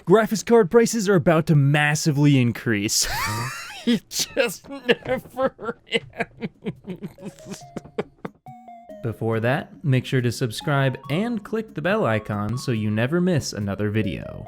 graphics card prices are about to massively increase. It just never ends. Before that, make sure to subscribe and click the bell icon so you never miss another video.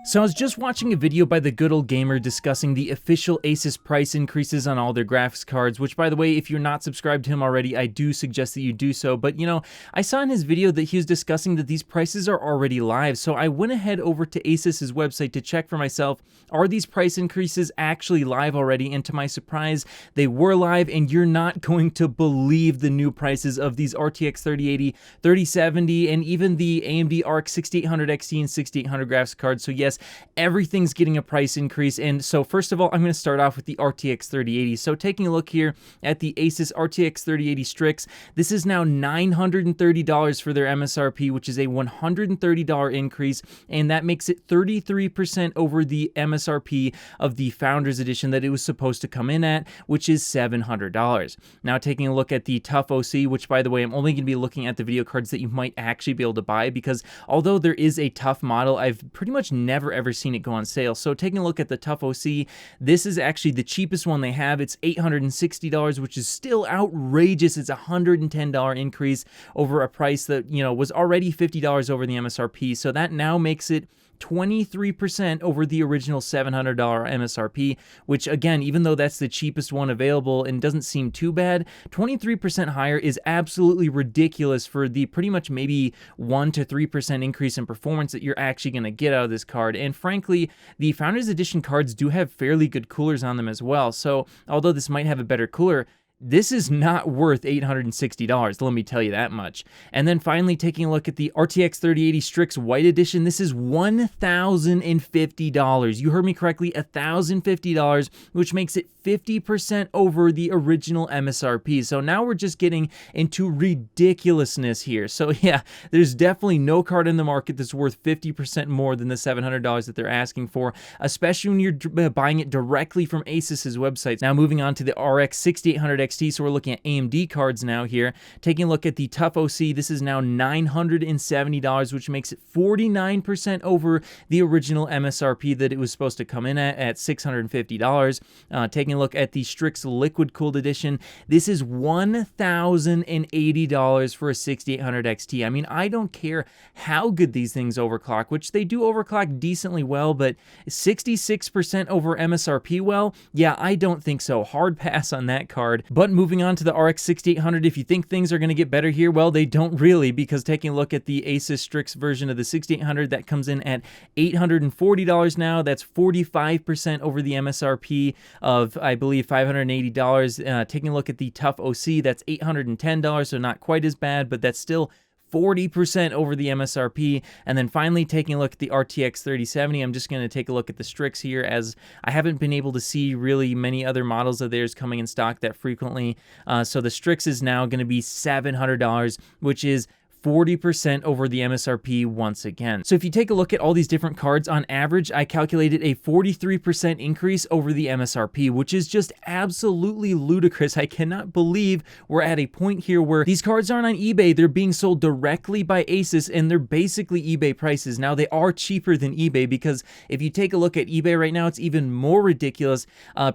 So I was just watching a video by the Good Old Gamer discussing the official Asus price increases on all their graphics cards, which, by the way, if you're not subscribed to him already, I do suggest that you do so. But, you know, I saw in his video that he was discussing that these prices are already live, so I went ahead over to Asus's website to check for myself, are these price increases actually live already? And to my surprise, they were live, and you're not going to believe the new prices of these RTX 3080, 3070, and even the AMD RX 6800 XT and 6800 graphics cards. So yes, everything's getting a price increase. And so first of all, I'm going to start off with the RTX 3080. So taking a look here at the Asus RTX 3080 Strix, this is now $930 for their MSRP, which is a $130 increase, and that makes it 33% over the MSRP of the Founders Edition that it was supposed to come in at, which is $700. Now taking a look at the Tough OC, which by the way, I'm only going to be looking at the video cards that you might actually be able to buy, because although there is a Tough model, I've pretty much never ever seen it go on sale. So taking a look at the Tough OC, this is actually the cheapest one they have. It's $860, which is still outrageous. It's a $110 increase over a price that, you know, was already $50 over the MSRP. So that now makes it 23% over the original $700 MSRP, which again, even though that's the cheapest one available and doesn't seem too bad, 23% higher is absolutely ridiculous for the pretty much maybe 1 to 3% increase in performance that you're actually going to get out of this card. And frankly, the Founders Edition cards do have fairly good coolers on them as well. So although this might have a better cooler, this is not worth $860, let me tell you that much. And then finally, taking a look at the RTX 3080 Strix White Edition, this is $1,050. You heard me correctly, $1,050, which makes it 50% over the original MSRP. So now we're just getting into ridiculousness here. So yeah, there's definitely no card in the market that's worth 50% more than the $700 that they're asking for, especially when you're buying it directly from Asus's website. Now moving on to the RX 6800 XT, so we're looking at AMD cards now here. Taking a look at the Tough OC, this is now $970, which makes it 49% over the original MSRP that it was supposed to come in at $650. Taking a look at the Strix Liquid Cooled Edition, this is $1,080 for a 6800 XT. I mean, I don't care how good these things overclock, which they do overclock decently well, but 66% over MSRP, well, yeah, I don't think so. Hard pass on that card. But moving on to the RX 6800, if you think things are going to get better here, well, they don't really, because taking a look at the Asus Strix version of the 6800, that comes in at $840 now. That's 45% over the MSRP of, I believe, $580. Taking a look at the Tough OC, that's $810, so not quite as bad, but that's still 40% over the MSRP. And then finally, taking a look at the RTX 3070, I'm just going to take a look at the Strix here, as I haven't been able to see really many other models of theirs coming in stock that frequently. So the Strix is now going to be $700, which is 40% over the MSRP once again. So if you take a look at all these different cards, on average, I calculated a 43% increase over the MSRP, which is just absolutely ludicrous. I cannot believe we're at a point here where these cards aren't on eBay. They're being sold directly by Asus, and they're basically eBay prices. Now, they are cheaper than eBay, because if you take a look at eBay right now, it's even more ridiculous.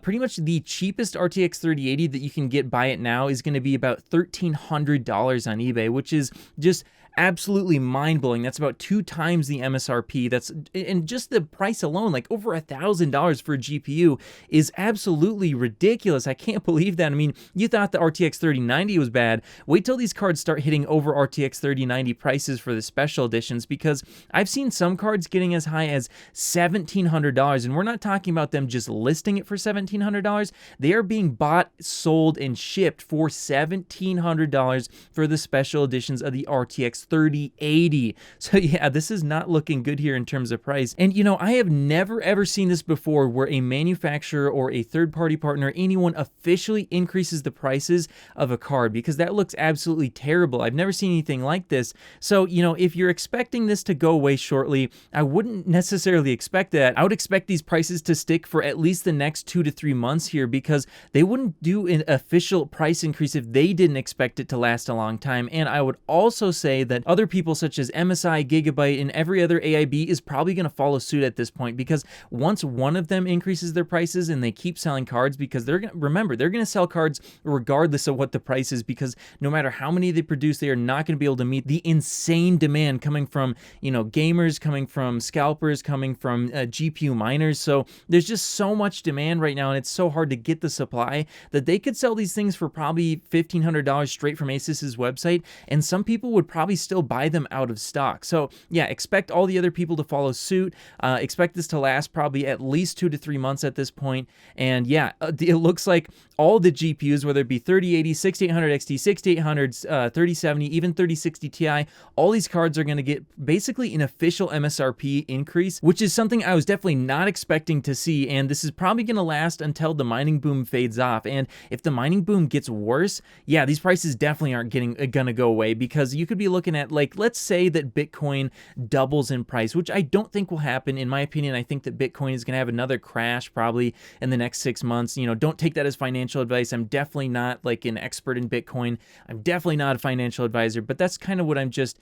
Pretty much the cheapest RTX 3080 that you can get by it now is going to be about $1,300 on eBay, which is just absolutely mind-blowing. That's about 2 times the MSRP. That's, and just the price alone, like over $1,000 for a GPU, is absolutely ridiculous. I can't believe that. I mean, you thought the RTX 3090 was bad. Wait till these cards start hitting over RTX 3090 prices for the special editions, because I've seen some cards getting as high as $1,700, and we're not talking about them just listing it for $1,700. They are being bought, sold, and shipped for $1,700 for the special editions of the RTX 3080. So yeah, this is not looking good here in terms of price. And you know, I have never ever seen this before, where a manufacturer or a third-party partner, anyone, officially increases the prices of a card, because that looks absolutely terrible. I've never seen anything like this. So, you know, if you're expecting this to go away shortly, I wouldn't necessarily expect that. I would expect these prices to stick for at least the next 2 to 3 months here, because they wouldn't do an official price increase if they didn't expect it to last a long time. And I would also say that that other people such as MSI, Gigabyte, and every other AIB is probably going to follow suit at this point, because once one of them increases their prices and they keep selling cards, because they're going to, remember, they're going to sell cards regardless of what the price is, because no matter how many they produce, they are not going to be able to meet the insane demand coming from, you know, gamers, coming from scalpers, coming from GPU miners. So there's just so much demand right now, and it's so hard to get the supply that they could sell these things for probably $1,500 straight from Asus's website, and some people would probably still buy them out of stock. So yeah, expect all the other people to follow suit. Expect this to last probably at least 2 to 3 months at this point. And yeah, it looks like all the GPUs, whether it be 3080, 6800 XT, 6800, 3070, even 3060 Ti, all these cards are going to get basically an official MSRP increase, which is something I was definitely not expecting to see. And this is probably going to last until the mining boom fades off. And if the mining boom gets worse, yeah, these prices definitely aren't gonna go away, because you could be looking at, like, let's say that Bitcoin doubles in price, which I don't think will happen. In my opinion, I think that Bitcoin is gonna have another crash probably in the next 6 months. You know, don't take that as financial advice. I'm definitely not like an expert in Bitcoin. I'm definitely not a financial advisor, but that's kind of what I'm just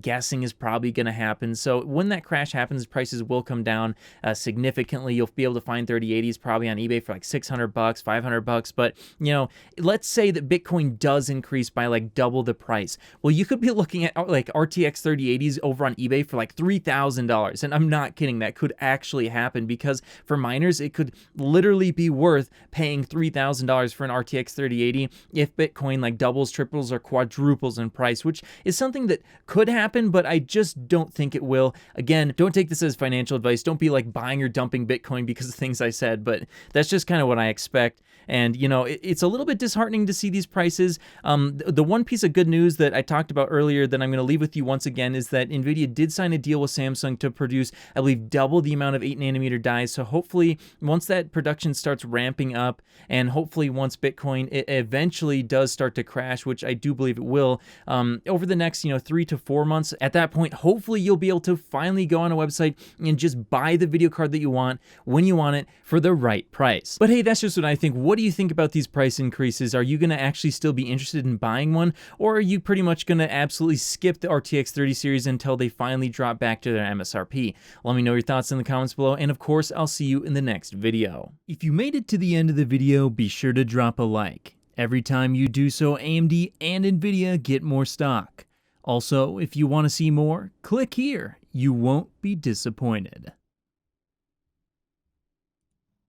guessing is probably gonna happen. So when that crash happens, prices will come down significantly. You'll be able to find 3080s probably on eBay for like $600, $500. But you know, let's say that Bitcoin does increase by like double the price. Well, you could be looking at like RTX 3080s over on eBay for like $3,000. And I'm not kidding, that could actually happen, because for miners, it could literally be worth paying $3,000 for an RTX 3080 if Bitcoin like doubles, triples, or quadruples in price, which is something that could happen, but I just don't think it will. Again, don't take this as financial advice. Don't be like buying or dumping Bitcoin because of things I said, but that's just kind of what I expect. And, you know, it's a little bit disheartening to see these prices. The one piece of good news that I talked about earlier that I'm going to leave with you once again is that Nvidia did sign a deal with Samsung to produce, I believe, double the amount of 8nm dies. So hopefully, once that production starts ramping up, and hopefully once Bitcoin eventually does start to crash, which I do believe it will, over the next, 3 to 4 months, at that point, hopefully you'll be able to finally go on a website and just buy the video card that you want when you want it for the right price. But hey, that's just what I think. What do you think about these price increases? Are you going to actually still be interested in buying one, or are you pretty much going to absolutely skip the RTX 30 series until they finally drop back to their MSRP? Let me know your thoughts in the comments below, and of course, I'll see you in the next video. If you made it to the end of the video, be sure to drop a like. Every time you do so, AMD and Nvidia get more stock. Also, if you want to see more, click here. You won't be disappointed.